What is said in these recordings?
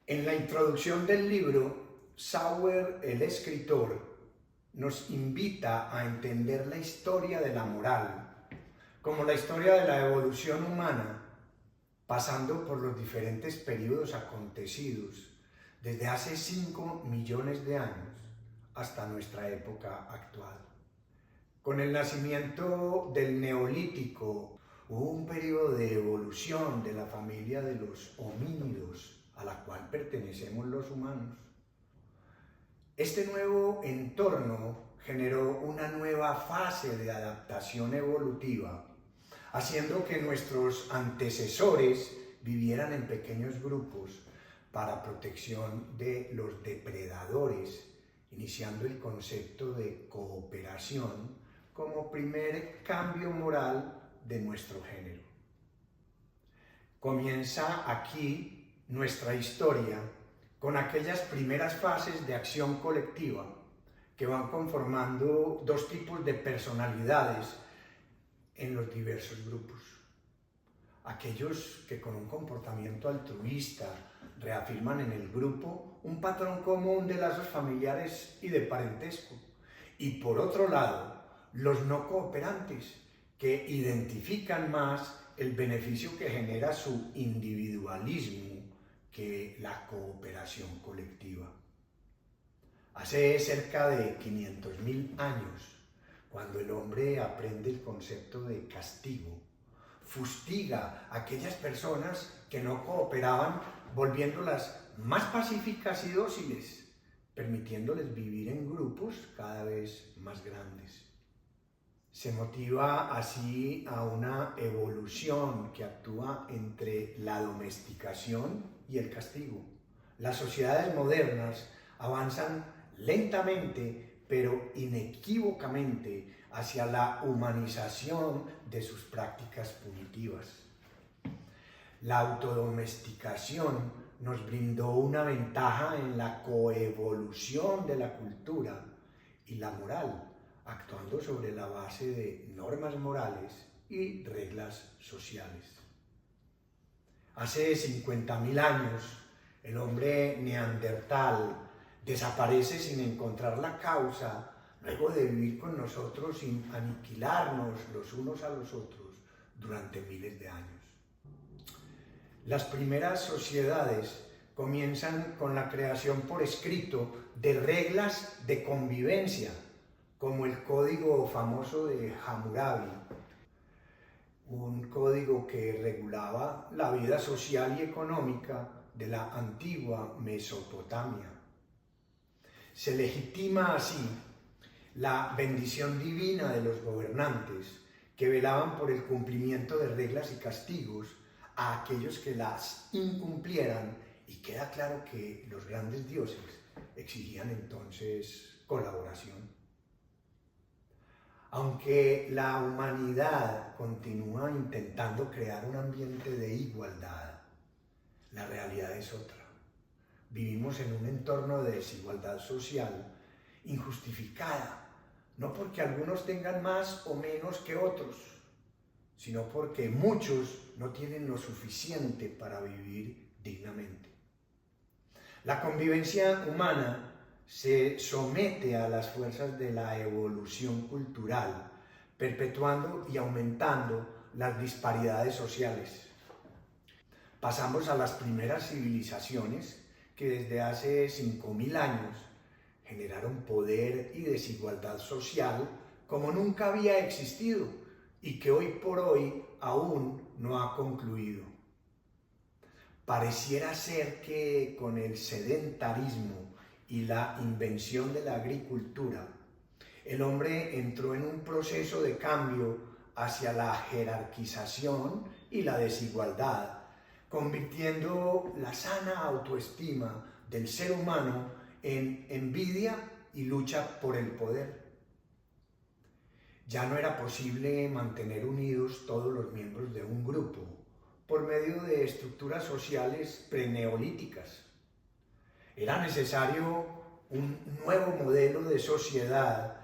En la introducción del libro, Sauer, el escritor, nos invita a entender la historia de la moral como la historia de la evolución humana, pasando por los diferentes periodos acontecidos desde hace 5 millones de años hasta nuestra época actual. Con el nacimiento del Neolítico hubo un periodo de evolución de la familia de los homínidos, a la cual pertenecemos los humanos. Este nuevo entorno generó una nueva fase de adaptación evolutiva, haciendo que nuestros antecesores vivieran en pequeños grupos para protección de los depredadores, iniciando el concepto de cooperación como primer cambio moral de nuestro género. Comienza aquí nuestra historia con aquellas primeras fases de acción colectiva que van conformando dos tipos de personalidades en los diversos grupos. Aquellos que con un comportamiento altruista reafirman en el grupo un patrón común de lazos familiares y de parentesco. Y por otro lado, los no cooperantes, que identifican más el beneficio que genera su individualismo que la cooperación colectiva. Hace cerca de 500.000 años, cuando el hombre aprende el concepto de castigo, fustiga a aquellas personas que no cooperaban, volviéndolas más pacíficas y dóciles, permitiéndoles vivir en grupos cada vez más grandes. Se motiva así a una evolución que actúa entre la domesticación y el castigo. Las sociedades modernas avanzan lentamente, pero inequívocamente, hacia la humanización de sus prácticas punitivas. La autodomesticación nos brindó una ventaja en la coevolución de la cultura y la moral, actuando sobre la base de normas morales y reglas sociales. Hace 50.000 años, el hombre neandertal desaparece sin encontrar la causa, luego de vivir con nosotros sin aniquilarnos los unos a los otros durante miles de años. Las primeras sociedades comienzan con la creación por escrito de reglas de convivencia, como el código famoso de Hammurabi, un código que regulaba la vida social y económica de la antigua Mesopotamia. Se legitima así la bendición divina de los gobernantes que velaban por el cumplimiento de reglas y castigos a aquellos que las incumplieran, y queda claro que los grandes dioses exigían entonces colaboración. Aunque la humanidad continúa intentando crear un ambiente de igualdad, la realidad es otra. Vivimos en un entorno de desigualdad social injustificada, no porque algunos tengan más o menos que otros, sino porque muchos no tienen lo suficiente para vivir dignamente. La convivencia humana se somete a las fuerzas de la evolución cultural, perpetuando y aumentando las disparidades sociales. Pasamos a las primeras civilizaciones que desde hace 5.000 años generaron poder y desigualdad social como nunca había existido y que hoy por hoy aún no ha concluido. Pareciera ser que con el sedentarismo y la invención de la agricultura, el hombre entró en un proceso de cambio hacia la jerarquización y la desigualdad, convirtiendo la sana autoestima del ser humano en envidia y lucha por el poder. Ya no era posible mantener unidos todos los miembros de un grupo por medio de estructuras sociales preneolíticas. Era necesario un nuevo modelo de sociedad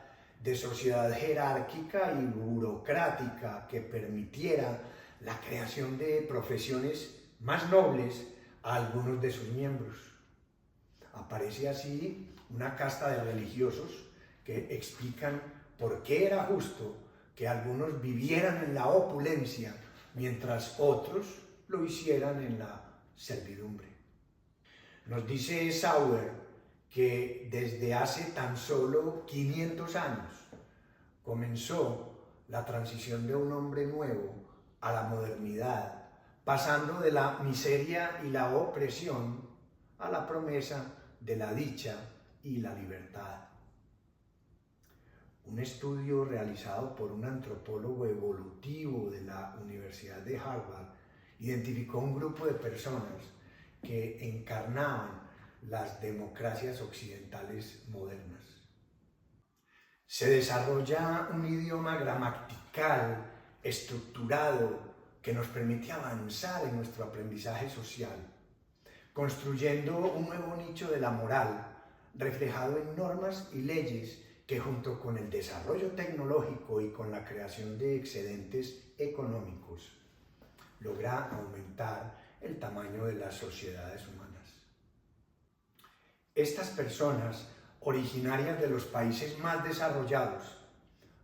jerárquica y burocrática que permitiera la creación de profesiones más nobles a algunos de sus miembros. Aparece así una casta de religiosos que explican por qué era justo que algunos vivieran en la opulencia mientras otros lo hicieran en la servidumbre. Nos dice Sauer que desde hace tan solo 500 años comenzó la transición de un hombre nuevo a la modernidad, pasando de la miseria y la opresión a la promesa de la dicha y la libertad. Un estudio realizado por un antropólogo evolutivo de la Universidad de Harvard identificó un grupo de personas que encarnaban las democracias occidentales modernas. Se desarrolla un idioma gramatical, estructurado, que nos permite avanzar en nuestro aprendizaje social, construyendo un nuevo nicho de la moral, reflejado en normas y leyes que junto con el desarrollo tecnológico y con la creación de excedentes económicos, logra aumentar el tamaño de las sociedades humanas. Estas personas, originarias de los países más desarrollados,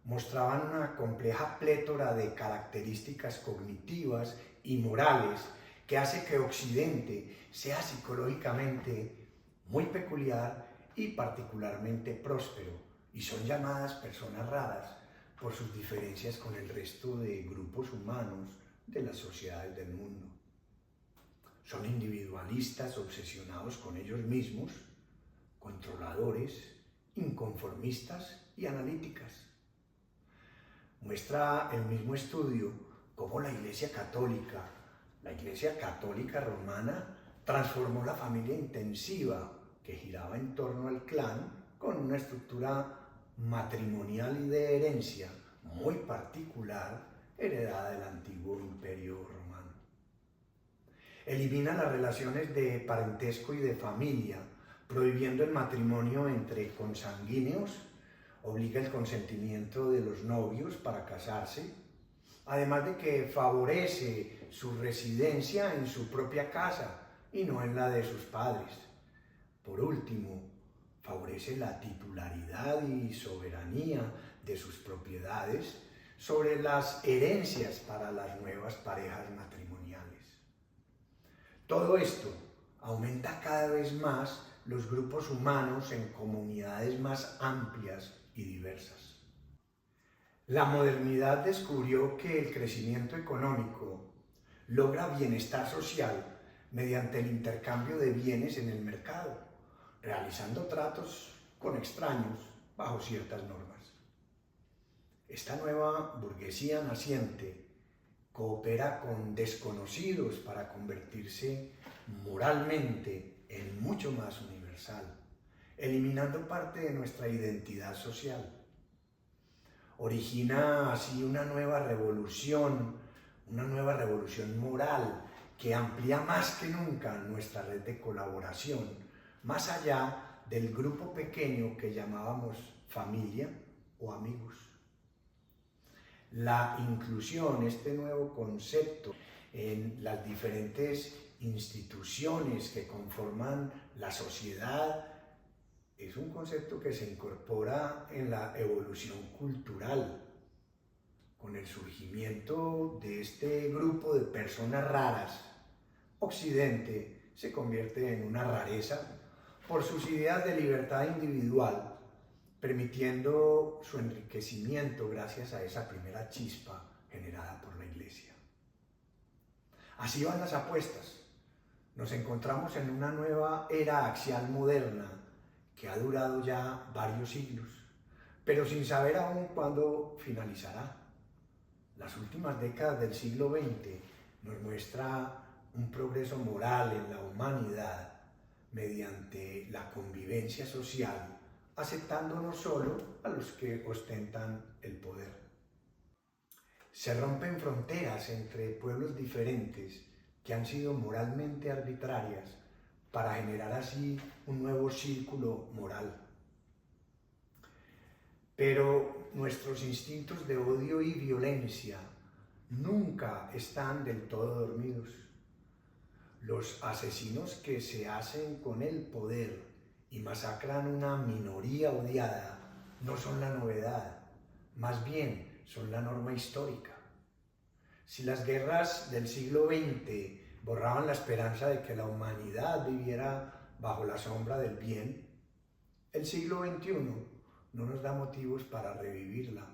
mostraban una compleja plétora de características cognitivas y morales que hace que Occidente sea psicológicamente muy peculiar y particularmente próspero, y son llamadas personas raras por sus diferencias con el resto de grupos humanos de las sociedades del mundo. Son individualistas obsesionados con ellos mismos, controladores, inconformistas y analíticas. Muestra el mismo estudio cómo la Iglesia Católica Romana, transformó la familia intensiva que giraba en torno al clan con una estructura matrimonial y de herencia muy particular heredada del antiguo Imperio Romano. Elimina las relaciones de parentesco y de familia, prohibiendo el matrimonio entre consanguíneos, obliga el consentimiento de los novios para casarse, además de que favorece su residencia en su propia casa y no en la de sus padres. Por último, favorece la titularidad y soberanía de sus propiedades sobre las herencias para las nuevas parejas matrimoniales. Todo esto aumenta cada vez más los grupos humanos en comunidades más amplias y diversas. La modernidad descubrió que el crecimiento económico logra bienestar social mediante el intercambio de bienes en el mercado, realizando tratos con extraños bajo ciertas normas. Esta nueva burguesía naciente coopera con desconocidos para convertirse moralmente en mucho más universal, eliminando parte de nuestra identidad social. Origina así una nueva revolución moral que amplía más que nunca nuestra red de colaboración, más allá del grupo pequeño que llamábamos familia o amigos. La inclusión, este nuevo concepto en las diferentes instituciones que conforman la sociedad, es un concepto que se incorpora en la evolución cultural, con el surgimiento de este grupo de personas raras. Occidente se convierte en una rareza por sus ideas de libertad individual, permitiendo su enriquecimiento gracias a esa primera chispa generada por la Iglesia. Así van las apuestas. Nos encontramos en una nueva era axial moderna que ha durado ya varios siglos, pero sin saber aún cuándo finalizará. Las últimas décadas del siglo XX nos muestra un progreso moral en la humanidad mediante la convivencia social, aceptando no solo a los que ostentan el poder. Se rompen fronteras entre pueblos diferentes que han sido moralmente arbitrarias para generar así un nuevo círculo moral. Pero nuestros instintos de odio y violencia nunca están del todo dormidos. Los asesinos que se hacen con el poder y masacran una minoría odiada no son la novedad, más bien son la norma histórica. Si las guerras del siglo XX borraban la esperanza de que la humanidad viviera bajo la sombra del bien, el siglo XXI no nos da motivos para revivirla,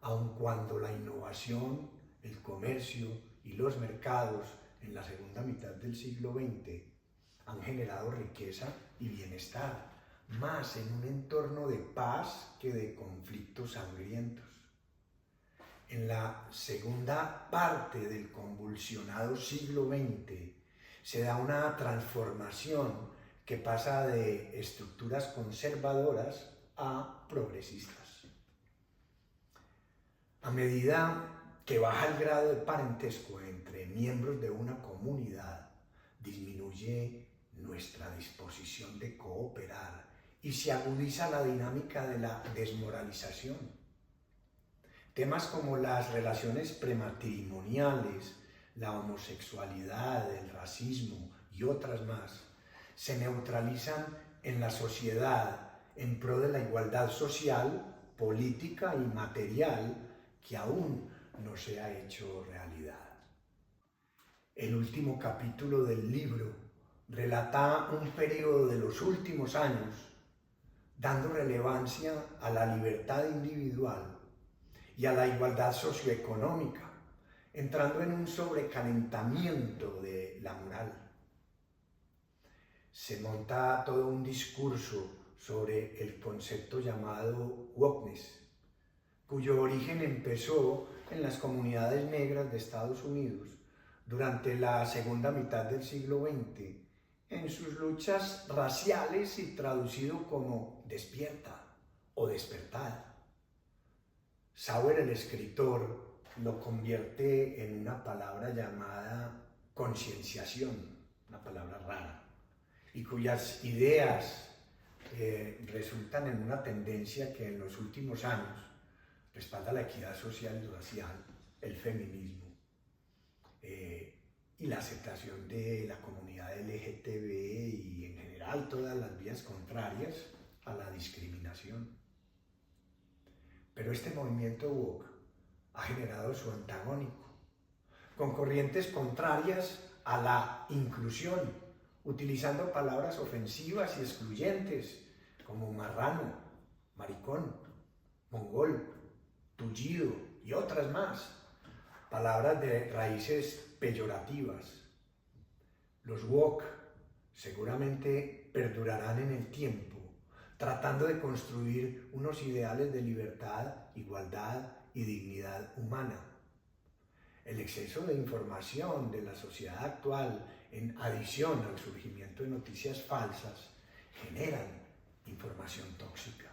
aun cuando la innovación, el comercio y los mercados en la segunda mitad del siglo XX han generado riqueza y bienestar, más en un entorno de paz que de conflictos sangrientos. En la segunda parte del convulsionado siglo XX se da una transformación que pasa de estructuras conservadoras a progresistas. A medida que baja el grado de parentesco entre miembros de una comunidad, disminuye nuestra disposición de cooperar y se agudiza la dinámica de la desmoralización. Temas como las relaciones prematrimoniales, la homosexualidad, el racismo y otras más se neutralizan en la sociedad en pro de la igualdad social, política y material que aún no se ha hecho realidad. El último capítulo del libro relata un periodo de los últimos años dando relevancia a la libertad individual y a la igualdad socioeconómica, entrando en un sobrecalentamiento de la moral. Se monta todo un discurso sobre el concepto llamado wokeness, cuyo origen empezó en las comunidades negras de Estados Unidos durante la segunda mitad del siglo XX, en sus luchas raciales y traducido como despierta o despertad. Sauer, el escritor, lo convierte en una palabra llamada concienciación, una palabra rara, y cuyas ideas resultan en una tendencia que en los últimos años respalda la equidad social y racial, el feminismo y la aceptación de la comunidad LGTB y en general todas las vías contrarias a la discriminación. Pero este movimiento woke ha generado su antagónico, con corrientes contrarias a la inclusión, utilizando palabras ofensivas y excluyentes como marrano, maricón, mongol, tullido y otras más, palabras de raíces peyorativas. Los woke seguramente perdurarán en el tiempo, tratando de construir unos ideales de libertad, igualdad y dignidad humana. El exceso de información de la sociedad actual, en adición al surgimiento de noticias falsas, generan información tóxica.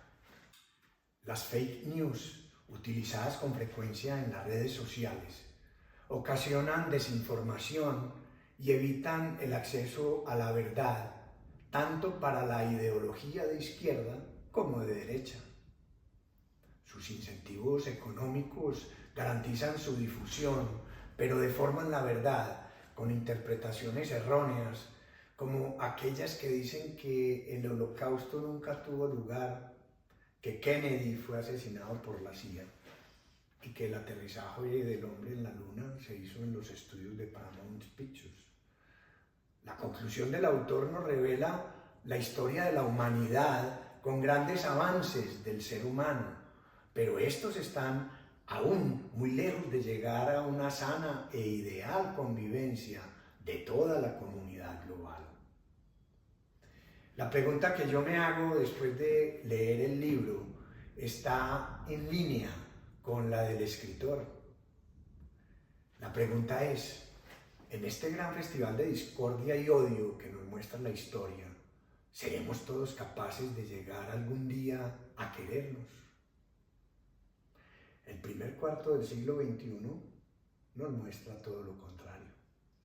Las fake news, utilizadas con frecuencia en las redes sociales, ocasionan desinformación y evitan el acceso a la verdad, tanto para la ideología de izquierda como de derecha. Sus incentivos económicos garantizan su difusión, pero deforman la verdad con interpretaciones erróneas, como aquellas que dicen que el Holocausto nunca tuvo lugar, que Kennedy fue asesinado por la CIA y que el aterrizaje del hombre en la Luna se hizo en los estudios de Paramount Pictures. La conclusión del autor nos revela la historia de la humanidad con grandes avances del ser humano, pero estos están aún muy lejos de llegar a una sana e ideal convivencia de toda la comunidad global. La pregunta que yo me hago después de leer el libro está en línea con la del escritor. La pregunta es, en este gran festival de discordia y odio que nos muestra la historia, ¿seremos todos capaces de llegar algún día a querernos? El primer cuarto del siglo XXI nos muestra todo lo contrario.